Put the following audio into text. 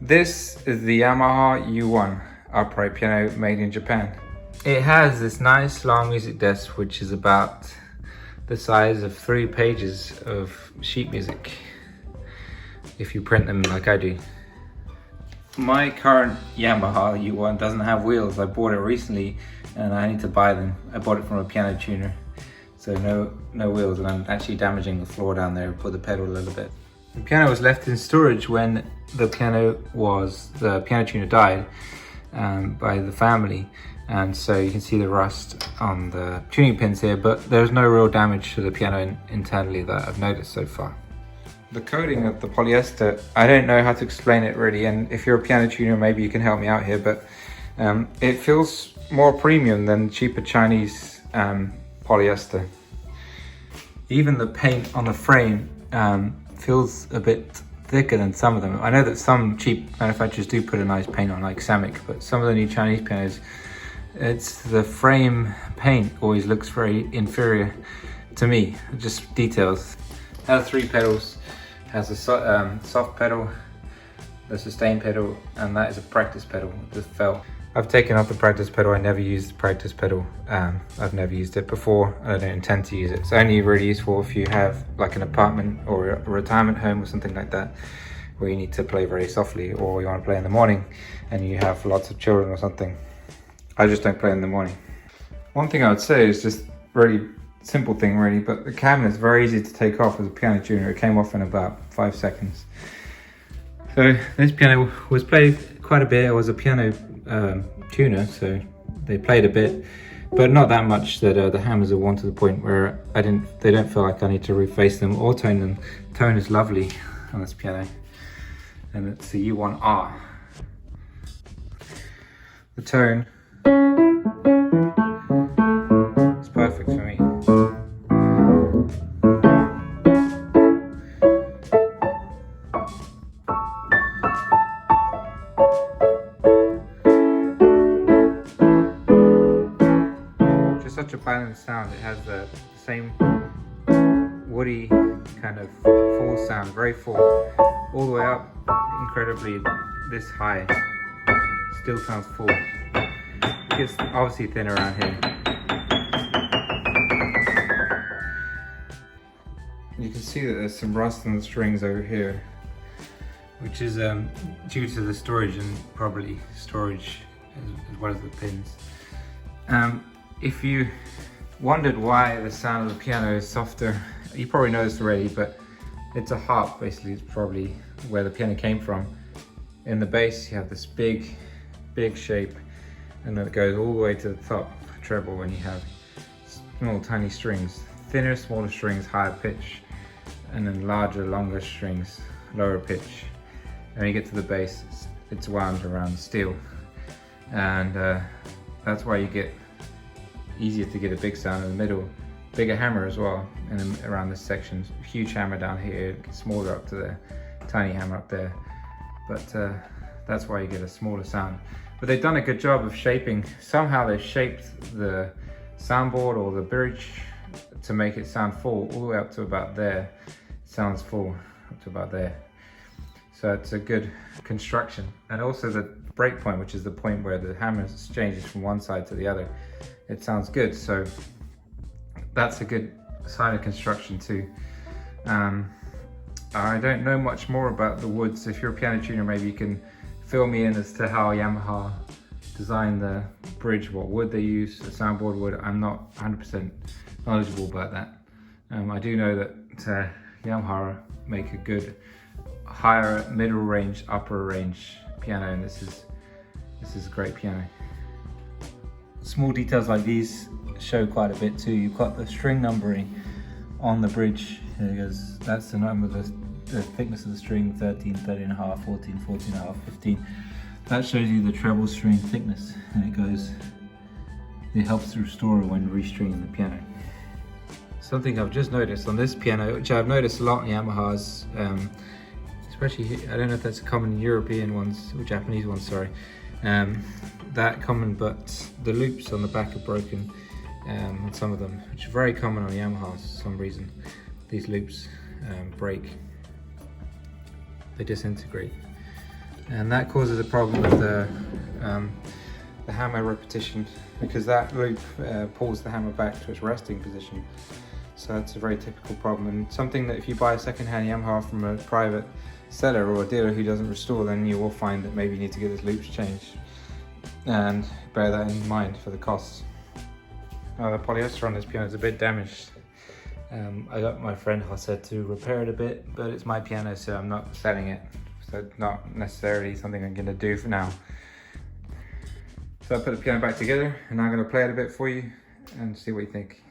This is the Yamaha U1R upright piano made in Japan. It has this nice long music desk which is about the size of 3 pages of sheet music if you print them like I do. My current Yamaha U1 doesn't have wheels. I bought it recently and I need to buy them. I bought it from a piano tuner, so no wheels, and I'm actually damaging the floor down there with the pedal a little bit. The piano was left in storage when the piano tuner died by the family, and so you can see the rust on the tuning pins here, but there's no real damage to the piano internally that I've noticed so far. The coating of the polyester, I don't know how to explain it really, and if you're a piano tuner maybe you can help me out here, but it feels more premium than cheaper Chinese polyester. Even the paint on the frame feels a bit thicker than some of them. I know that some cheap manufacturers do put a nice paint on, like Samick, but some of the new Chinese pianos, it's the frame paint always looks very inferior to me, just details. It has 3 pedals, has a soft pedal, the sustain pedal, and that is a practice pedal, the felt. I've taken off the practice pedal. I never used the practice pedal. I've never used it before. I don't intend to use it. It's only really useful if you have like an apartment or a retirement home or something like that, where you need to play very softly, or you want to play in the morning and you have lots of children or something. I just don't play in the morning. One thing I would say is just really simple thing really, but the cabinet is very easy to take off as a piano tuner. It came off in about 5 seconds. So this piano was played quite a bit. It was a piano tuner, so they played a bit, but not that much that the hammers are worn to the point where they don't feel like I need to reface them or tone them. Tone is lovely on this piano, and it's the U1R. The tone is perfect for me. Such a balanced sound. It has the same woody kind of full sound, very full, all the way up incredibly this high, still sounds full. It gets obviously thin around here. You can see that there's some rust on the strings over here, which is due to the storage, and probably storage as well as the pins. If you wondered why the sound of the piano is softer, you probably know this already, but it's a harp basically. It's probably where the piano came from. In the bass you have this big shape, and then it goes all the way to the top treble when you have small tiny strings. Thinner, smaller strings, higher pitch, and then larger, longer strings, lower pitch. And when you get to the bass, it's wound around steel, and that's why you get easier to get a big sound in the middle, bigger hammer as well, and then around this section, huge hammer down here, smaller up to there, tiny hammer up there, but that's why you get a smaller sound. But they've done a good job of shaping, somehow they shaped the soundboard or the bridge to make it sound full, all the way up to about there. It sounds full up to about there. So it's a good construction. And also the break point, which is the point where the hammer changes from one side to the other, it sounds good. So that's a good sign of construction too. I don't know much more about the woods. If you're a piano tuner, maybe you can fill me in as to how Yamaha designed the bridge, what wood they use, the soundboard wood. I'm not 100% knowledgeable about that. I do know that Yamaha make a good higher, middle range, upper range piano, and this is a great piano. Small details like these show quite a bit too. You've got the string numbering on the bridge. Here it goes. That's the number, the thickness of the string, 13, 13.5, 14, 14.5, 15. That shows you the treble string thickness, and it helps to restore when restringing the piano. Something I've just noticed on this piano, which I've noticed a lot in Yamahas, especially here, I don't know if that's common in European ones, or Japanese ones, sorry. That common, but the loops on the back are broken on some of them, which are very common on Yamahas for some reason. These loops break, they disintegrate. And that causes a problem with the hammer repetition, because that loop pulls the hammer back to its resting position. So that's a very typical problem, and something that if you buy a second-hand Yamaha from a private seller or a dealer who doesn't restore, then you will find that maybe you need to get those loops changed, and bear that in mind for the costs. Now, the polyester on this piano is a bit damaged. I got my friend Jose to repair it a bit, but it's my piano, so I'm not selling it. So it's not necessarily something I'm gonna do for now. So I put the piano back together, and I'm gonna play it a bit for you and see what you think.